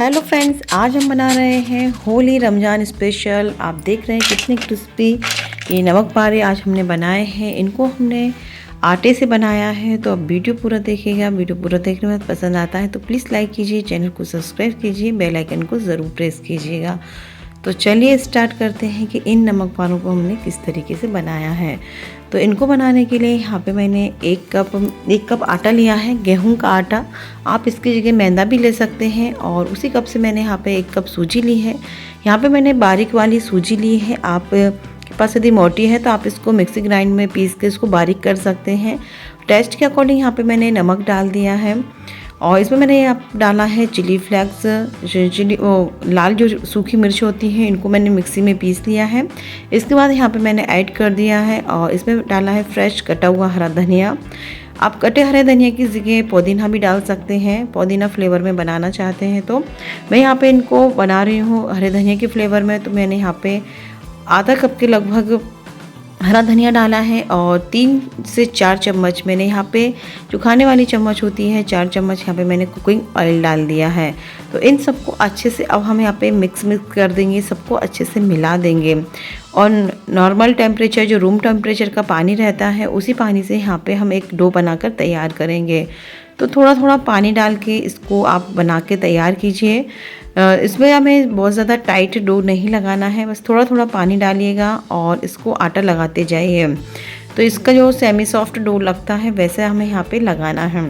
Hello friends, आज हम बना रहे हैं होली रमज़ान स्पेशल। आप देख रहे हैं कितने क्रिस्पी ये नमक पारे आज हमने बनाए हैं। इनको हमने आटे से बनाया है। तो अब वीडियो पूरा देखिएगा। वीडियो पूरा देखने के बाद पसंद आता है तो प्लीज़ लाइक कीजिए, चैनल को सब्सक्राइब कीजिए, बेल आइकन को ज़रूर प्रेस कीजिएगा। तो चलिए स्टार्ट करते हैं कि इन नमक पारों को हमने किस तरीके से बनाया है। तो इनको बनाने के लिए यहाँ पे मैंने एक कप आटा लिया है, गेहूं का आटा। आप इसकी जगह मैदा भी ले सकते हैं। और उसी कप से मैंने यहाँ पे 1 कप सूजी ली है। यहाँ पे मैंने बारीक वाली सूजी ली है। आप के पास यदि मोटी है तो आप इसको मिक्सी ग्राइंड में पीस के इसको बारीक कर सकते हैं। टेस्ट के अकॉर्डिंग यहाँ पे मैंने नमक डाल दिया है। और इसमें मैंने यहाँ डाला है चिली फ्लेक्स, लाल जो सूखी मिर्च होती है, इनको मैंने मिक्सी में पीस लिया है। इसके बाद यहाँ पे मैंने ऐड कर दिया है और इसमें डाला है फ्रेश कटा हुआ हरा धनिया। आप कटे हरे धनिया की जगह पुदीना भी डाल सकते हैं, पुदीना फ्लेवर में बनाना चाहते हैं तो। मैं यहाँ पे इनको बना रही हूँ हरे धनिया के फ्लेवर में। तो मैंने यहाँ पे आधा कप के लगभग हरा धनिया डाला है और 3 से 4 चम्मच मैंने यहाँ पे जो खाने वाली चम्मच होती है 4 चम्मच यहाँ पे मैंने कुकिंग ऑयल डाल दिया है। तो इन सबको अच्छे से अब हम यहाँ पे मिक्स कर देंगे, सबको अच्छे से मिला देंगे। और नॉर्मल टेम्परेचर जो रूम टेम्परेचर का पानी रहता है उसी पानी से यहाँ पे हम एक डो बनाकर तैयार करेंगे। तो थोड़ा थोड़ा पानी डाल के इसको आप बना के तैयार कीजिए। इसमें हमें बहुत ज़्यादा टाइट डो नहीं लगाना है, बस थोड़ा थोड़ा पानी डालिएगा और इसको आटा लगाते जाइए। तो इसका जो सेमी सॉफ्ट डो लगता है वैसे हमें यहाँ पे लगाना है,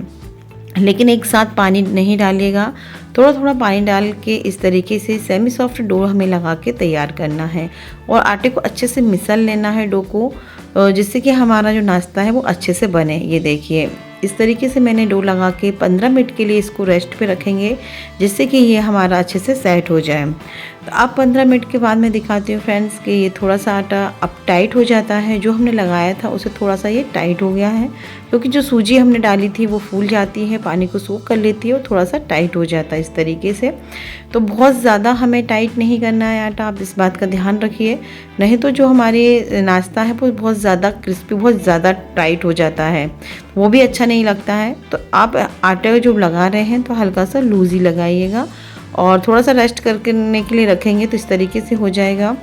लेकिन एक साथ पानी नहीं डालिएगा। थोड़ा थोड़ा पानी डाल के इस तरीके से सेमी सॉफ्ट डो हमें लगा के तैयार करना है। और आटे को अच्छे से मिसल लेना है डो को, जिससे कि हमारा जो नाश्ता है वो अच्छे से बने। ये देखिए इस तरीके से मैंने डो लगा के 15 मिनट के लिए इसको रेस्ट पे रखेंगे, जिससे कि ये हमारा अच्छे से सेट हो जाए। तो अब 15 मिनट के बाद मैं दिखाती हूँ फ्रेंड्स कि ये थोड़ा सा आटा अब टाइट हो जाता है। जो हमने लगाया था उसे थोड़ा सा ये टाइट हो गया है, क्योंकि जो सूजी हमने डाली थी वो फूल जाती है, पानी को सोख कर लेती है और थोड़ा सा टाइट हो जाता है इस तरीके से। तो बहुत ज़्यादा हमें टाइट नहीं करना है आटा, आप इस बात का ध्यान रखिए, नहीं तो जो हमारे नाश्ता है वो बहुत ज़्यादा क्रिस्पी, बहुत ज़्यादा टाइट हो जाता है, वो भी अच्छा नहीं लगता है। तो आप आटे जो लगा रहे हैं तो हल्का सा लूज़ ही लगाइएगा और थोड़ा सा रेस्ट करने के लिए रखेंगे तो इस तरीके से हो जाएगा।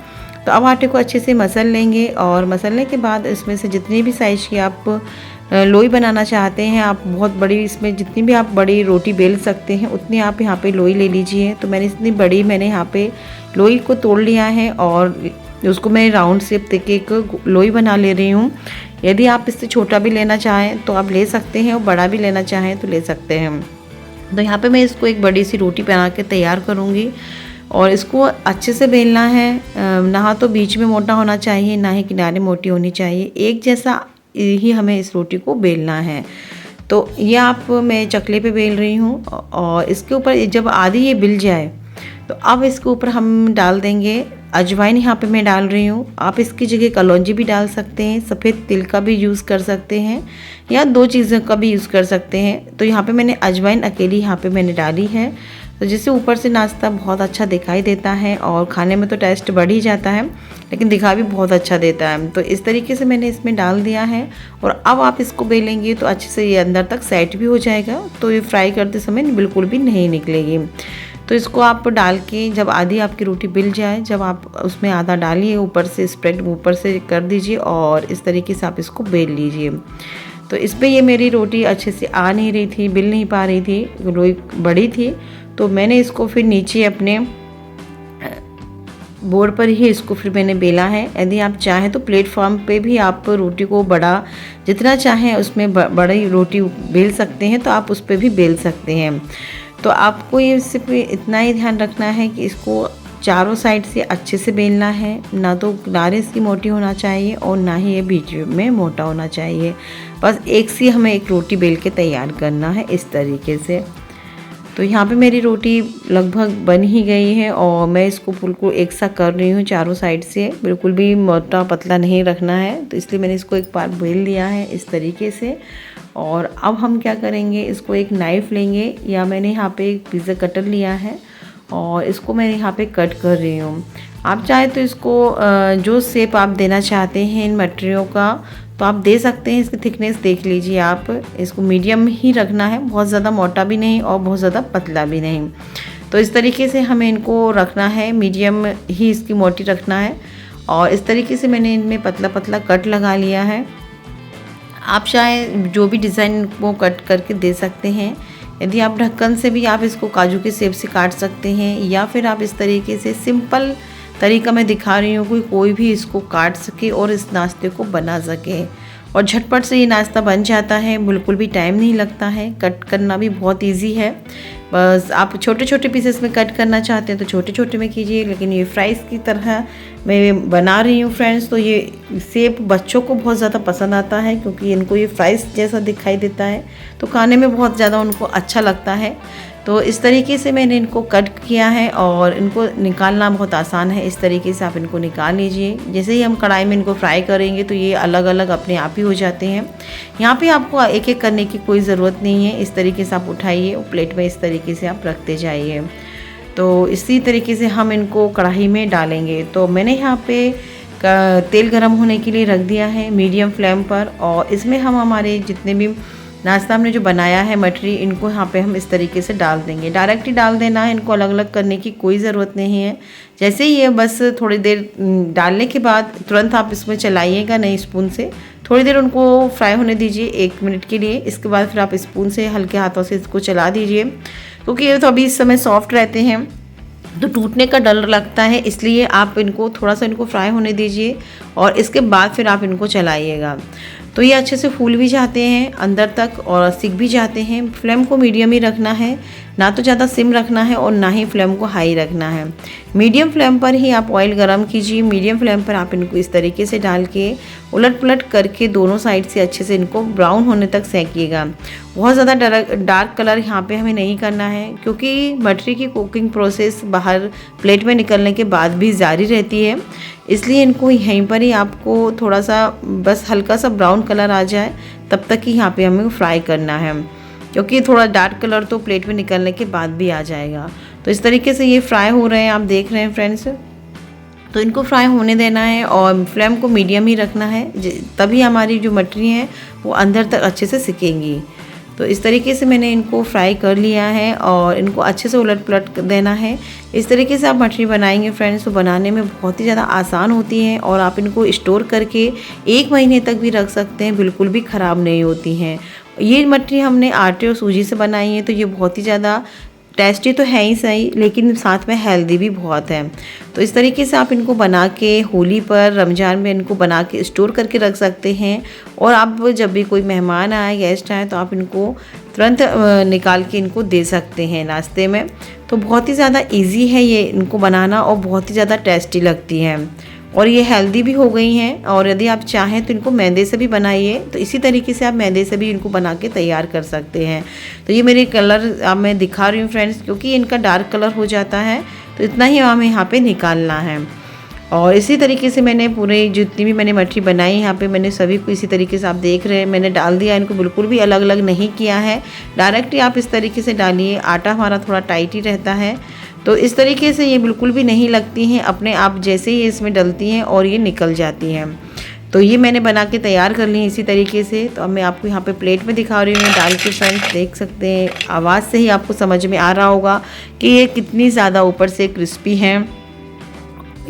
तो अब आटे को अच्छे से मसल लेंगे और मसलने के बाद इसमें से जितनी भी साइज़ की आप लोई बनाना चाहते हैं, आप बहुत बड़ी, इसमें जितनी भी आप बड़ी रोटी बेल सकते हैं उतनी आप यहाँ पे लोई ले लीजिए। तो मैंने इतनी बड़ी यहाँ पे लोई को तोड़ लिया है और उसको मैं राउंड शेप देके एक लोई बना ले रही हूँ। यदि आप इससे छोटा भी लेना चाहें तो आप ले सकते हैं और बड़ा भी लेना चाहें तो ले सकते हैं। तो यहाँ पे मैं इसको एक बड़ी सी रोटी बना के तैयार करूँगी और इसको अच्छे से बेलना है। ना तो बीच में मोटा होना चाहिए, ना ही किनारे मोटी होनी चाहिए, एक जैसा ही हमें इस रोटी को बेलना है। तो ये आप मैं चकले पे बेल रही हूँ और इसके ऊपर जब आधी ये बिल जाए तो अब इसके ऊपर हम डाल देंगे अजवाइन। यहाँ पे मैं डाल रही हूँ, आप इसकी जगह कलौंजी भी डाल सकते हैं, सफ़ेद तिल का भी यूज़ कर सकते हैं या 2 चीज़ों का भी यूज़ कर सकते हैं। तो यहाँ पे मैंने अजवाइन अकेली यहाँ पे मैंने डाली है, तो जिससे ऊपर से नाश्ता बहुत अच्छा दिखाई देता है और खाने में तो टेस्ट बढ़ ही जाता है, लेकिन दिखा भी बहुत अच्छा देता है। तो इस तरीके से मैंने इसमें डाल दिया है और अब आप इसको बेलेंगे तो अच्छे से ये अंदर तक सेट भी हो जाएगा, तो ये फ्राई करते समय बिल्कुल भी नहीं निकलेगी। तो इसको आप डाल के जब आधी आपकी रोटी बिल जाए, जब आप उसमें आधा डालिए, ऊपर से स्प्रेड ऊपर से कर दीजिए और इस तरीके से आप इसको बेल लीजिए। तो इस पर ये मेरी रोटी अच्छे से आ नहीं रही थी, बिल नहीं पा रही थी, लोई बड़ी थी। तो मैंने इसको फिर नीचे अपने बोर्ड पर ही इसको फिर मैंने बेला है। यदि आप चाहें तो प्लेटफॉर्म पे भी आप रोटी को बड़ा जितना चाहें उसमें बड़ी रोटी बेल सकते हैं, तो आप उस पर भी बेल सकते हैं। तो आपको ये सिर्फ इतना ही ध्यान रखना है कि इसको चारों साइड से अच्छे से बेलना है, ना तो किनारे इसकी मोटी होना चाहिए और ना ही ये बीच में मोटा होना चाहिए। बस एक सी हमें एक रोटी बेल के तैयार करना है इस तरीके से। तो यहाँ पे मेरी रोटी लगभग बन ही गई है और मैं इसको बिल्कुल एक सा कर रही हूँ चारों साइड से, बिल्कुल भी मोटा पतला नहीं रखना है। तो इसलिए मैंने इसको एक बार बेल लिया है इस तरीके से। और अब हम क्या करेंगे, इसको एक नाइफ़ लेंगे या मैंने यहाँ पे एक पिज़्ज़ा कटर लिया है और इसको मैं यहाँ पे कट कर रही हूँ। आप चाहे तो इसको जो शेप आप देना चाहते हैं इन मटेरियल का तो आप दे सकते हैं। इसकी थिकनेस देख लीजिए, आप इसको मीडियम ही रखना है, बहुत ज़्यादा मोटा भी नहीं और बहुत ज़्यादा पतला भी नहीं। तो इस तरीके से हमें इनको रखना है, मीडियम ही इसकी मोटी रखना है। और इस तरीके से मैंने इनमें पतला पतला कट लगा लिया है। आप चाहे जो भी डिज़ाइन वो कट करके दे सकते हैं। यदि आप ढक्कन से भी आप इसको काजू के शेप से काट सकते हैं, या फिर आप इस तरीके से सिंपल तरीका मैं दिखा रही हूँ कि कोई भी इसको काट सके और इस नाश्ते को बना सके। और झटपट से ये नाश्ता बन जाता है, बिल्कुल भी टाइम नहीं लगता है, कट करना भी बहुत इजी है। बस आप छोटे छोटे पीसेस में कट करना चाहते हैं तो छोटे छोटे में कीजिए, लेकिन ये फ्राइज़ की तरह मैं बना रही हूँ फ्रेंड्स। तो ये शेप बच्चों को बहुत ज़्यादा पसंद आता है, क्योंकि इनको ये फ्राइज़ जैसा दिखाई देता है तो खाने में बहुत ज़्यादा उनको अच्छा लगता है। तो इस तरीके से मैंने इनको कट किया है और इनको निकालना बहुत आसान है। इस तरीके से आप इनको निकाल लीजिए। जैसे ही हम कढ़ाई में इनको फ्राई करेंगे तो ये अलग अलग अपने आप ही हो जाते हैं। यहाँ पे आपको एक एक करने की कोई ज़रूरत नहीं है। इस तरीके से आप उठाइए और प्लेट में इस तरीके से आप रखते जाइए। तो इसी तरीके से हम इनको कढ़ाई में डालेंगे। तो मैंने यहाँ पे तेल गरम होने के लिए रख दिया है मीडियम फ्लेम पर, और इसमें हम हमारे जितने भी नाश्ता हमने जो बनाया है मठरी, इनको यहाँ पे हम इस तरीके से डाल देंगे। डायरेक्ट ही डाल देना है, इनको अलग अलग करने की कोई ज़रूरत नहीं है। जैसे ही ये बस थोड़ी देर डालने के बाद तुरंत आप इसमें चलाइएगा नहीं, स्पून से थोड़ी देर उनको फ्राई होने दीजिए 1 मिनट के लिए। इसके बाद फिर आप स्पून से हल्के हाथों से इसको चला दीजिए, क्योंकि ये तो अभी इस समय सॉफ्ट रहते हैं तो टूटने का डर लगता है, इसलिए आप इनको थोड़ा सा इनको फ्राई होने दीजिए और इसके बाद फिर आप इनको चलाइएगा। तो ये अच्छे से फूल भी जाते हैं अंदर तक और सिक भी जाते हैं। फ्लेम को मीडियम ही रखना है, ना तो ज़्यादा सिम रखना है और ना ही फ्लेम को हाई रखना है। मीडियम फ्लेम पर ही आप ऑयल गरम कीजिए। मीडियम फ्लेम पर आप इनको इस तरीके से डाल के उलट पुलट करके दोनों साइड से अच्छे से इनको ब्राउन होने तक सेकिएगा। बहुत ज़्यादा डार्क कलर यहाँ पे हमें नहीं करना है, क्योंकि मटरी की कुकिंग प्रोसेस बाहर प्लेट में निकलने के बाद भी जारी रहती है, इसलिए इनको यहीं पर ही आपको थोड़ा सा बस हल्का सा ब्राउन कलर आ जाए तब तक ही यहाँ पे हमें फ्राई करना है, क्योंकि थोड़ा डार्क कलर तो प्लेट में निकलने के बाद भी आ जाएगा। तो इस तरीके से ये फ्राई हो रहे हैं, आप देख रहे हैं फ्रेंड्स। तो इनको फ्राई होने देना है और फ्लेम को मीडियम ही रखना है, तभी हमारी जो मटरी हैं वो अंदर तक अच्छे से सिकेंगी। तो इस तरीके से मैंने इनको फ्राई कर लिया है और इनको अच्छे से उलट पुलट देना है। इस तरीके से आप मटरी बनाएंगे फ्रेंड्स तो बनाने में बहुत ही ज़्यादा आसान होती हैं, और आप इनको स्टोर करके 1 महीने तक भी रख सकते हैं, बिल्कुल भी ख़राब नहीं होती हैं। ये मटरी हमने आटे और सूजी से बनाई है, तो ये बहुत ही ज़्यादा टेस्टी तो है ही सही, लेकिन साथ में हेल्दी भी बहुत है। तो इस तरीके से आप इनको बना के होली पर, रमज़ान में इनको बना के स्टोर करके रख सकते हैं, और आप जब भी कोई मेहमान आए, गेस्ट आए, तो आप इनको तुरंत निकाल के इनको दे सकते हैं नाश्ते में। तो बहुत ही ज़्यादा इजी है ये इनको बनाना और बहुत ही ज़्यादा टेस्टी लगती है, और ये हेल्दी भी हो गई हैं। और यदि आप चाहें तो इनको मैदे से भी बनाइए, तो इसी तरीके से आप मैदे से भी इनको बना के तैयार कर सकते हैं। तो ये मेरे कलर अब मैं दिखा रही हूँ फ्रेंड्स, क्योंकि इनका डार्क कलर हो जाता है, तो इतना ही हमें यहाँ पे निकालना है। और इसी तरीके से मैंने पूरे जितनी भी मैंने मटरी बनाई यहाँ पे मैंने सभी को इसी तरीके से आप देख रहे हैं मैंने डाल दिया। इनको बिल्कुल भी अलग अलग नहीं किया है, डायरेक्ट ही आप इस तरीके से डालिए। आटा हमारा थोड़ा टाइट ही रहता है, तो इस तरीके से ये बिल्कुल भी नहीं लगती हैं, अपने आप जैसे ही इसमें डलती हैं और ये निकल जाती हैं। तो ये मैंने बना के तैयार कर ली इसी तरीके से। तो अब मैं आपको यहाँ पे प्लेट में दिखा रही हूँ डाल के फ्रेंड्स, देख सकते हैं। आवाज़ से ही आपको समझ में आ रहा होगा कि ये कितनी ज़्यादा ऊपर से क्रिस्पी हैं।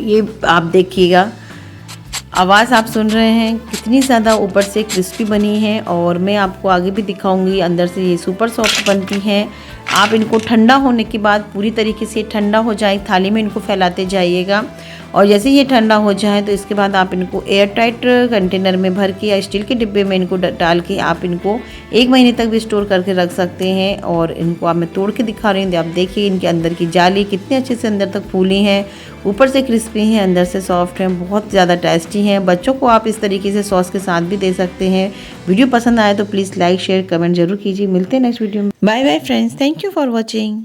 ये आप देखिएगा, आवाज़ आप सुन रहे हैं कितनी ज़्यादा ऊपर से क्रिस्पी बनी है, और मैं आपको आगे भी दिखाऊंगी अंदर से ये सुपर सॉफ्ट बनती हैं। आप इनको ठंडा होने के बाद पूरी तरीके से ठंडा हो जाए, थाली में इनको फैलाते जाइएगा, और जैसे ये ठंडा हो जाए तो इसके बाद आप इनको एयर टाइट कंटेनर में भर के या स्टील के डिब्बे में इनको डाल के आप इनको 1 महीने तक भी स्टोर करके रख सकते हैं। और इनको आप मैं तोड़ के दिखा रही हूँ, आप देखिए इनके अंदर की जाली कितने अच्छे से अंदर तक फूली हैं, ऊपर से क्रिस्पी हैं, अंदर से सॉफ्ट हैं, बहुत ज़्यादा टेस्टी हैं। बच्चों को आप इस तरीके से सॉस के साथ भी दे सकते हैं। वीडियो पसंद आए तो प्लीज़ लाइक शेयर कमेंट जरूर कीजिए। मिलते हैं नेक्स्ट वीडियो में। Bye bye friends, thank you for watching.